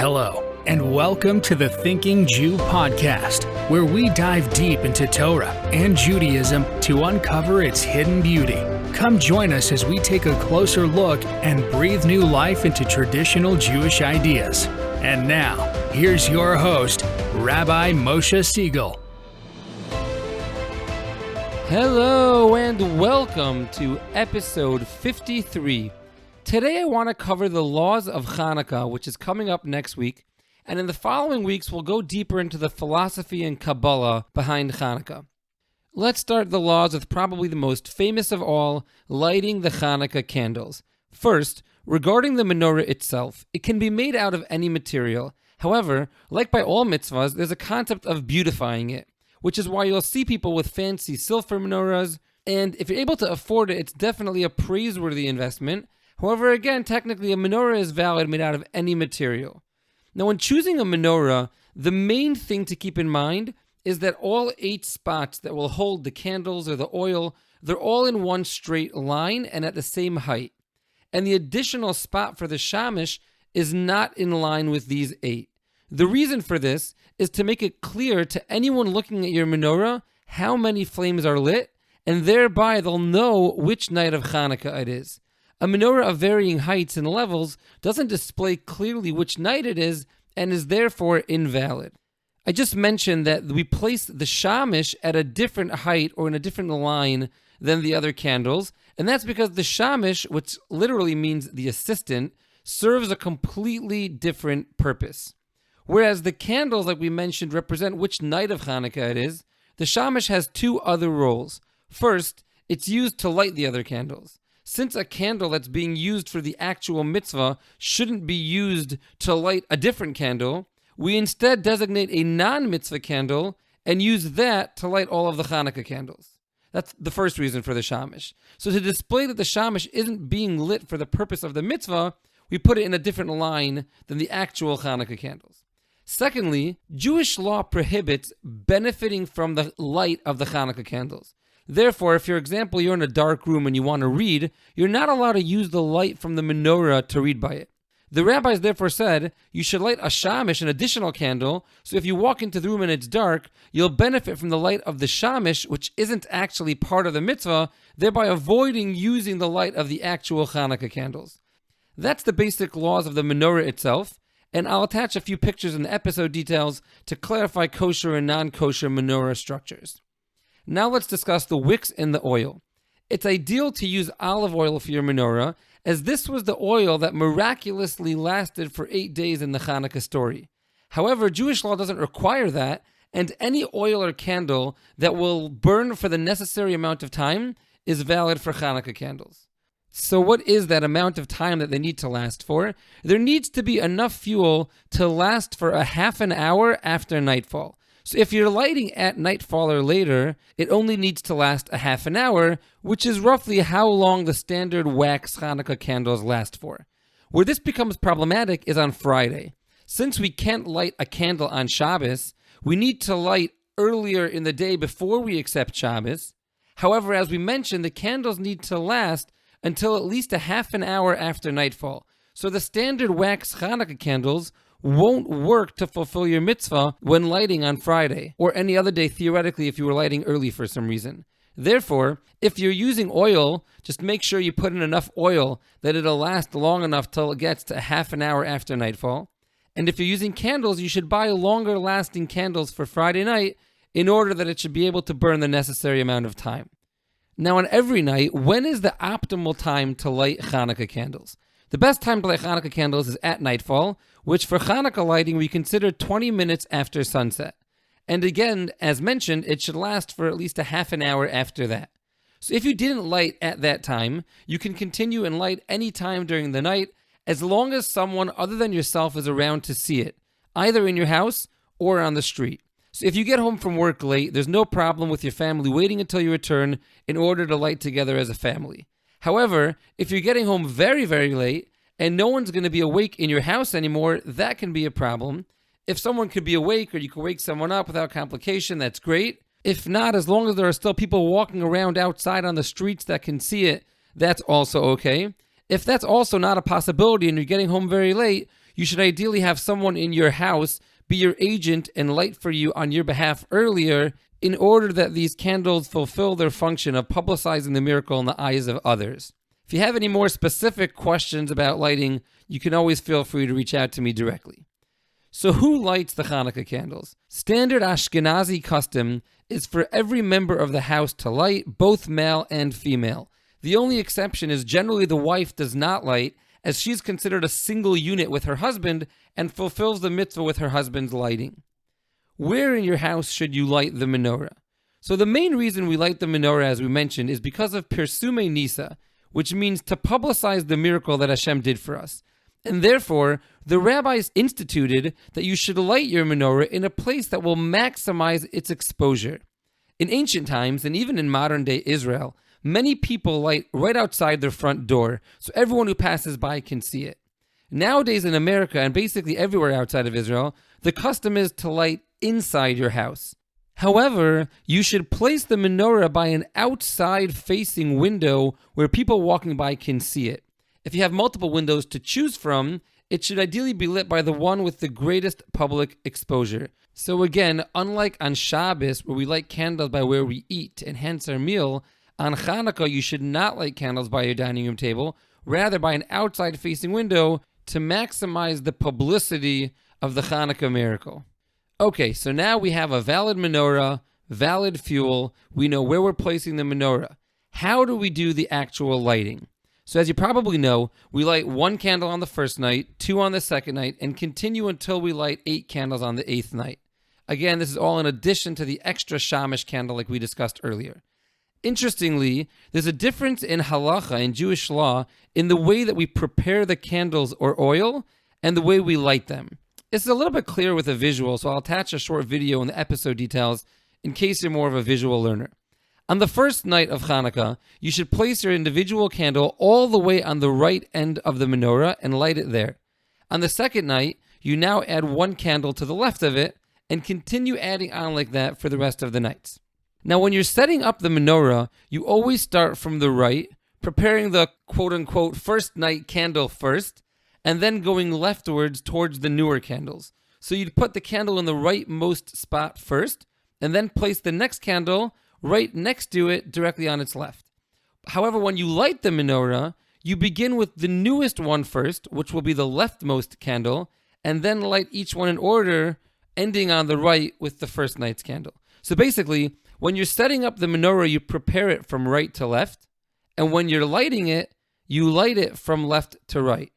Hello, and welcome to the Thinking Jew podcast, where we dive deep into Torah and Judaism to uncover its hidden beauty. Come join us as we take a closer look and breathe new life into traditional Jewish ideas. And now, here's your host, Rabbi Moshe Siegel. Hello and welcome to episode 53. Today I want to cover the Laws of Chanukah, which is coming up next week, and in the following weeks we'll go deeper into the philosophy and Kabbalah behind Chanukah. Let's start the laws with probably the most famous of all, lighting the Chanukah candles. First, regarding the menorah itself, it can be made out of any material. However, like by all mitzvahs, there's a concept of beautifying it, which is why you'll see people with fancy silver menorahs, and if you're able to afford it, it's definitely a praiseworthy investment. However, again, technically a menorah is valid made out of any material. Now, when choosing a menorah, the main thing to keep in mind is that all 8 spots that will hold the candles or the oil, they're all in one straight line and at the same height. And the additional spot for the shamish is not in line with these 8. The reason for this is to make it clear to anyone looking at your menorah how many flames are lit, and thereby they'll know which night of Hanukkah it is. A menorah of varying heights and levels doesn't display clearly which night it is and is therefore invalid. I just mentioned that we place the shamish at a different height or in a different line than the other candles, and that's because the shamish, which literally means the assistant, serves a completely different purpose. Whereas the candles, like we mentioned, represent which night of Hanukkah it is, the shamish has 2 other roles. First, it's used to light the other candles. Since a candle that's being used for the actual mitzvah shouldn't be used to light a different candle, we instead designate a non-mitzvah candle and use that to light all of the Hanukkah candles. That's the first reason for the shamish. So to display that the shamish isn't being lit for the purpose of the mitzvah, we put it in a different line than the actual Hanukkah candles. Secondly, Jewish law prohibits benefiting from the light of the Hanukkah candles. Therefore, if, for example, you're in a dark room and you want to read, you're not allowed to use the light from the menorah to read by it. The rabbis therefore said you should light a shamish, an additional candle, so if you walk into the room and it's dark, you'll benefit from the light of the shamish, which isn't actually part of the mitzvah, thereby avoiding using the light of the actual Hanukkah candles. That's the basic laws of the menorah itself, and I'll attach a few pictures in the episode details to clarify kosher and non-kosher menorah structures. Now let's discuss the wicks and the oil. It's ideal to use olive oil for your menorah, as this was the oil that miraculously lasted for 8 days in the Hanukkah story. However, Jewish law doesn't require that, and any oil or candle that will burn for the necessary amount of time is valid for Hanukkah candles. So what is that amount of time that they need to last for? There needs to be enough fuel to last for a half an hour after nightfall. So if you're lighting at nightfall or later, it only needs to last a half an hour, which is roughly how long the standard wax Hanukkah candles last for. Where this becomes problematic is on Friday. Since we can't light a candle on Shabbos, we need to light earlier in the day before we accept Shabbos. However, as we mentioned, the candles need to last until at least a half an hour after nightfall. So the standard wax Hanukkah candles won't work to fulfill your mitzvah when lighting on Friday, or any other day theoretically if you were lighting early for some reason. Therefore, if you're using oil, just make sure you put in enough oil that it'll last long enough till it gets to a half an hour after nightfall. And if you're using candles, you should buy longer lasting candles for Friday night in order that it should be able to burn the necessary amount of time. Now on every night, when is the optimal time to light Hanukkah candles? The best time to light Hanukkah candles is at nightfall, which for Hanukkah lighting we consider 20 minutes after sunset. And again, as mentioned, it should last for at least a half an hour after that. So if you didn't light at that time, you can continue and light any time during the night as long as someone other than yourself is around to see it, either in your house or on the street. So if you get home from work late, there's no problem with your family waiting until you return in order to light together as a family. However, if you're getting home very, very late and no one's going to be awake in your house anymore, that can be a problem. If someone could be awake or you can wake someone up without complication, that's great. If not, as long as there are still people walking around outside on the streets that can see it, that's also okay. If that's also not a possibility and you're getting home very late, you should ideally have someone in your house be your agent and light for you on your behalf earlier in order that these candles fulfill their function of publicizing the miracle in the eyes of others. If you have any more specific questions about lighting, you can always feel free to reach out to me directly. So who lights the Hanukkah candles? Standard Ashkenazi custom is for every member of the house to light, both male and female. The only exception is generally the wife does not light, as she's considered a single unit with her husband and fulfills the mitzvah with her husband's lighting. Where in your house should you light the menorah? So the main reason we light the menorah, as we mentioned, is because of Persume Nisa, which means to publicize the miracle that Hashem did for us. And therefore, the rabbis instituted that you should light your menorah in a place that will maximize its exposure. In ancient times, and even in modern-day Israel, many people light right outside their front door, so everyone who passes by can see it. Nowadays in America, and basically everywhere outside of Israel, the custom is to light inside your house. However, you should place the menorah by an outside-facing window where people walking by can see it. If you have multiple windows to choose from, it should ideally be lit by the one with the greatest public exposure. So again, unlike on Shabbos, where we light candles by where we eat to enhance our meal, on Hanukkah you should not light candles by your dining room table, rather by an outside-facing window to maximize the publicity of the Hanukkah miracle. Okay, so now we have a valid menorah, valid fuel, we know where we're placing the menorah. How do we do the actual lighting? So as you probably know, we light 1 candle on the first night, 2 on the second night, and continue until we light 8 candles on the 8th night. Again, this is all in addition to the extra shamash candle like we discussed earlier. Interestingly, there's a difference in halacha, in Jewish law, in the way that we prepare the candles or oil and the way we light them. This is a little bit clearer with a visual, so I'll attach a short video in the episode details in case you're more of a visual learner. On the first night of Hanukkah, you should place your individual candle all the way on the right end of the menorah and light it there. On the second night, you now add 1 candle to the left of it and continue adding on like that for the rest of the nights. Now, when you're setting up the menorah, you always start from the right, preparing the quote-unquote first night candle first, and then going leftwards towards the newer candles. So you'd put the candle in the rightmost spot first, and then place the next candle right next to it directly on its left. However, when you light the menorah, you begin with the newest one first, which will be the leftmost candle, and then light each one in order, ending on the right with the first night's candle. So basically, when you're setting up the menorah, you prepare it from right to left, and when you're lighting it, you light it from left to right.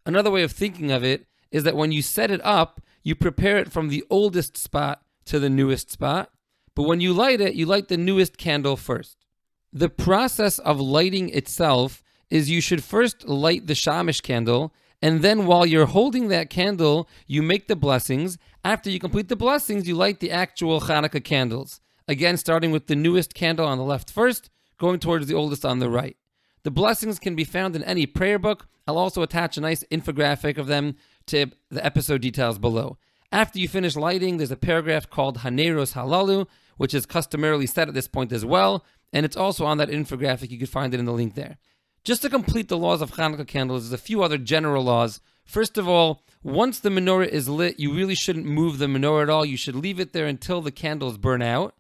Another way of thinking of it is that when you set it up, you prepare it from the oldest spot to the newest spot, but when you light it, you light the newest candle first. The process of lighting itself is you should first light the shamash candle, and then while you're holding that candle, you make the blessings. After you complete the blessings, you light the actual Hanukkah candles. Again, starting with the newest candle on the left first, going towards the oldest on the right. The blessings can be found in any prayer book. I'll also attach a nice infographic of them to the episode details below. After you finish lighting, there's a paragraph called Haneros Halalu, which is customarily set at this point as well, and it's also on that infographic. You can find it in the link there. Just to complete the laws of Hanukkah candles, there's a few other general laws. First of all, once the menorah is lit, you really shouldn't move the menorah at all. You should leave it there until the candles burn out.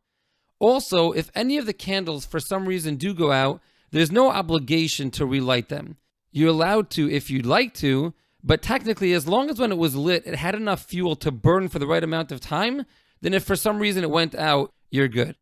Also, if any of the candles for some reason do go out, there's no obligation to relight them. You're allowed to if you'd like to, but technically, as long as when it was lit, it had enough fuel to burn for the right amount of time, then if for some reason it went out, you're good.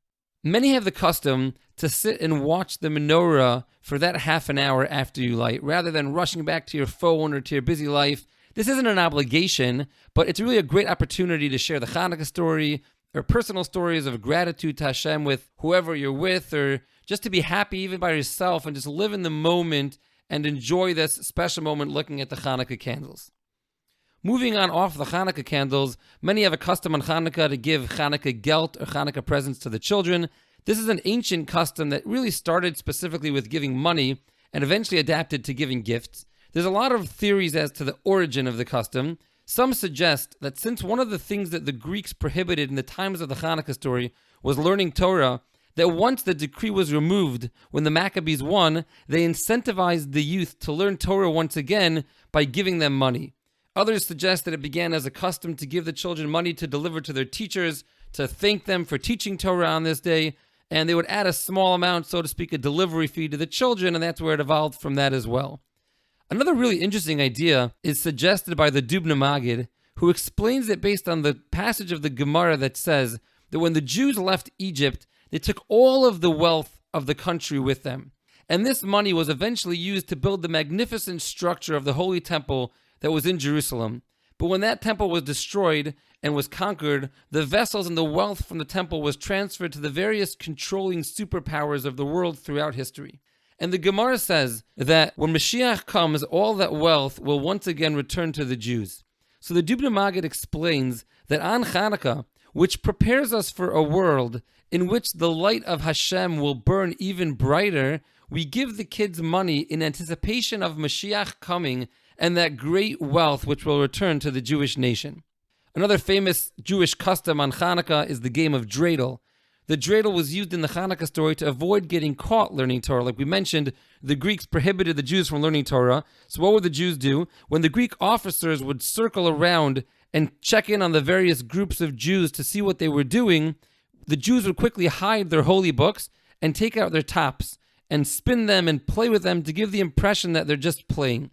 Many have the custom to sit and watch the menorah for that half an hour after you light, rather than rushing back to your phone or to your busy life. This isn't an obligation, but it's really a great opportunity to share the Hanukkah story or personal stories of gratitude to Hashem with whoever you're with, or just to be happy even by yourself and just live in the moment and enjoy this special moment looking at the Hanukkah candles. Moving on off the Hanukkah candles, many have a custom on Hanukkah to give Hanukkah gelt or Hanukkah presents to the children. This is an ancient custom that really started specifically with giving money and eventually adapted to giving gifts. There's a lot of theories as to the origin of the custom. Some suggest that since one of the things that the Greeks prohibited in the times of the Hanukkah story was learning Torah, that once the decree was removed, when the Maccabees won, they incentivized the youth to learn Torah once again by giving them money. Others suggest that it began as a custom to give the children money to deliver to their teachers, to thank them for teaching Torah on this day, and they would add a small amount, so to speak, a delivery fee to the children, and that's where it evolved from that as well. Another really interesting idea is suggested by the Dubno Maggid, who explains it based on the passage of the Gemara that says that when the Jews left Egypt, they took all of the wealth of the country with them. And this money was eventually used to build the magnificent structure of the Holy Temple that was in Jerusalem. But when that temple was destroyed and was conquered, the vessels and the wealth from the temple was transferred to the various controlling superpowers of the world throughout history. And the Gemara says that when Mashiach comes, all that wealth will once again return to the Jews. So the Dubno Maggid explains that on Hanukkah, which prepares us for a world in which the light of Hashem will burn even brighter, we give the kids money in anticipation of Mashiach coming and that great wealth which will return to the Jewish nation. Another famous Jewish custom on Hanukkah is the Game of Dreidel. The dreidel was used in the Hanukkah story to avoid getting caught learning Torah. Like we mentioned, the Greeks prohibited the Jews from learning Torah. So what would the Jews do? When the Greek officers would circle around and check in on the various groups of Jews to see what they were doing, the Jews would quickly hide their holy books and take out their tops and spin them and play with them to give the impression that they're just playing.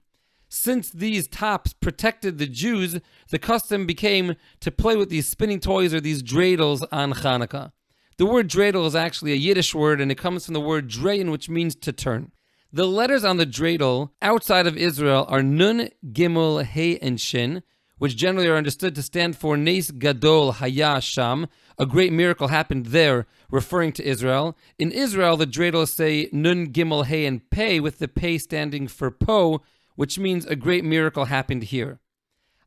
Since these tops protected the Jews, the custom became to play with these spinning toys or these dreidels on Hanukkah. The word dreidel is actually a Yiddish word, and it comes from the word drein, which means to turn. The letters on the dreidel outside of Israel are Nun, Gimel, He, and Shin, which generally are understood to stand for Nes Gadol Haya Sham, a great miracle happened there, referring to Israel. In Israel, the dreidels say Nun, Gimel, He, and Pei, with the Pei standing for Po, which means a great miracle happened here.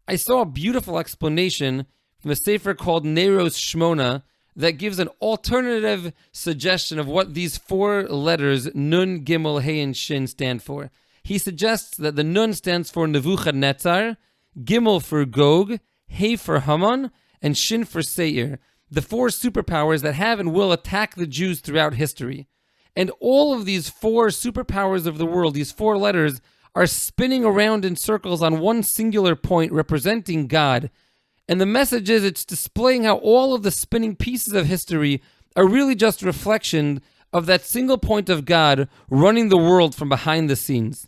I saw a beautiful explanation from a sefer called Neros Shmona that gives an alternative suggestion of what these four letters, Nun, Gimel, He, and Shin, stand for. He suggests that the Nun stands for Nebuchadnezzar, Gimel for Gog, He for Haman, and Shin for Seir, the four superpowers that have and will attack the Jews throughout history. And all of these four superpowers of the world, these four letters, are spinning around in circles on one singular point representing God. And the message is it's displaying how all of the spinning pieces of history are really just a reflection of that single point of God running the world from behind the scenes.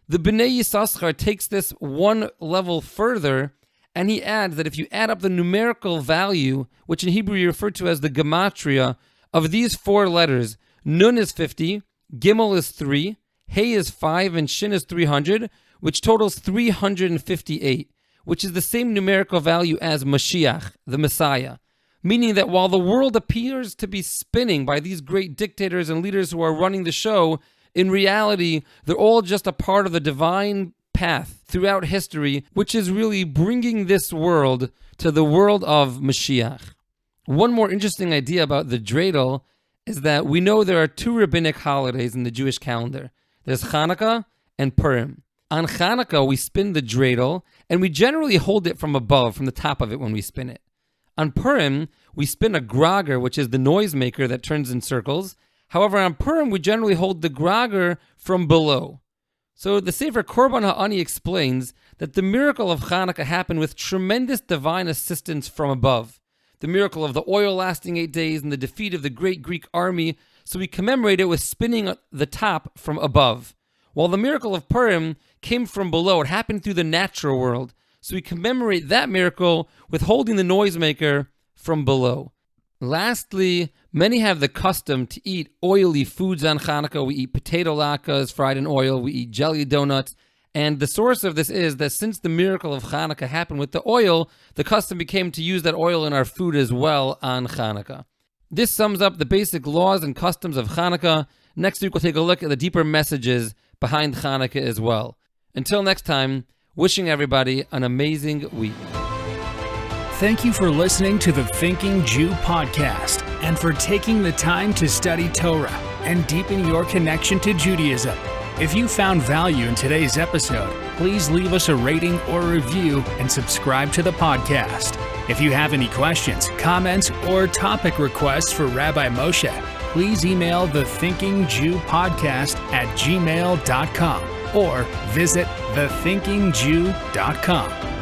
The Bnei Yissaschar takes this one level further, and he adds that if you add up the numerical value, which in Hebrew you refer to as the gematria, of these four letters, Nun is 50, Gimel is 3, He is 5, and Shin is 300, which totals 358, which is the same numerical value as Mashiach, the Messiah. Meaning that while the world appears to be spinning by these great dictators and leaders who are running the show, in reality, they're all just a part of the divine path throughout history, which is really bringing this world to the world of Mashiach. One more interesting idea about the dreidel is that we know there are two rabbinic holidays in the Jewish calendar. There's Hanukkah and Purim. On Hanukkah, we spin the dreidel, and we generally hold it from above, from the top of it when we spin it. On Purim, we spin a grogger, which is the noisemaker that turns in circles. However, on Purim, we generally hold the grogger from below. So the Sefer Korban Ha'ani explains that the miracle of Hanukkah happened with tremendous divine assistance from above. The miracle of the oil lasting 8 days and the defeat of the great Greek army, so we commemorate it with spinning the top from above. While the miracle of Purim came from below, it happened through the natural world, so we commemorate that miracle with holding the noisemaker from below. Lastly, many have the custom to eat oily foods on Hanukkah. We eat potato latkes fried in oil, we eat jelly donuts, and the source of this is that since the miracle of Hanukkah happened with the oil, the custom became to use that oil in our food as well on Hanukkah. This sums up the basic laws and customs of Hanukkah. Next week we'll take a look at the deeper messages behind Hanukkah as well. Until next time, wishing everybody an amazing week. Thank you for listening to the Thinking Jew podcast and for taking the time to study Torah and deepen your connection to Judaism. If you found value in today's episode, please leave us a rating or review and subscribe to the podcast. If you have any questions, comments, or topic requests for Rabbi Moshe, please email thethinkingjewpodcast@gmail.com or visit thethinkingjew.com.